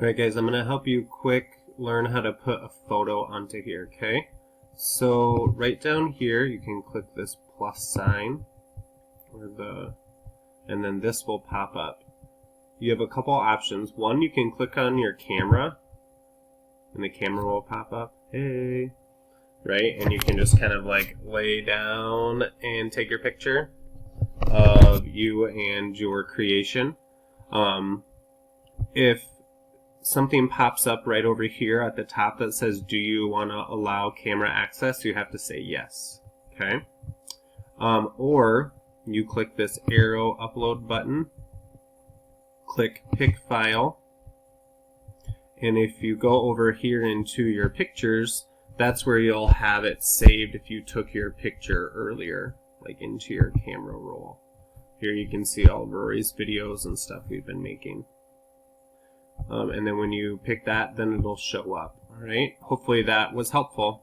Alright guys, I'm going to help you quick learn how to put a photo onto here, okay? So right down here you can click this plus sign and then this will pop up. You have a couple options. One, you can click on your camera and the camera will pop up. Hey! Right? And you can just kind of like lay down and take your picture of you and your creation. If something pops up right over here at the top that says, do you want to allow camera access? You have to say yes. Okay? Or you click this arrow upload button, click pick file, and if you go over here into your pictures, that's where you'll have it saved if you took your picture earlier, like into your camera roll. Here you can see all of Rory's videos and stuff we've been making. And then when you pick that, then it'll show up. Alright, hopefully that was helpful.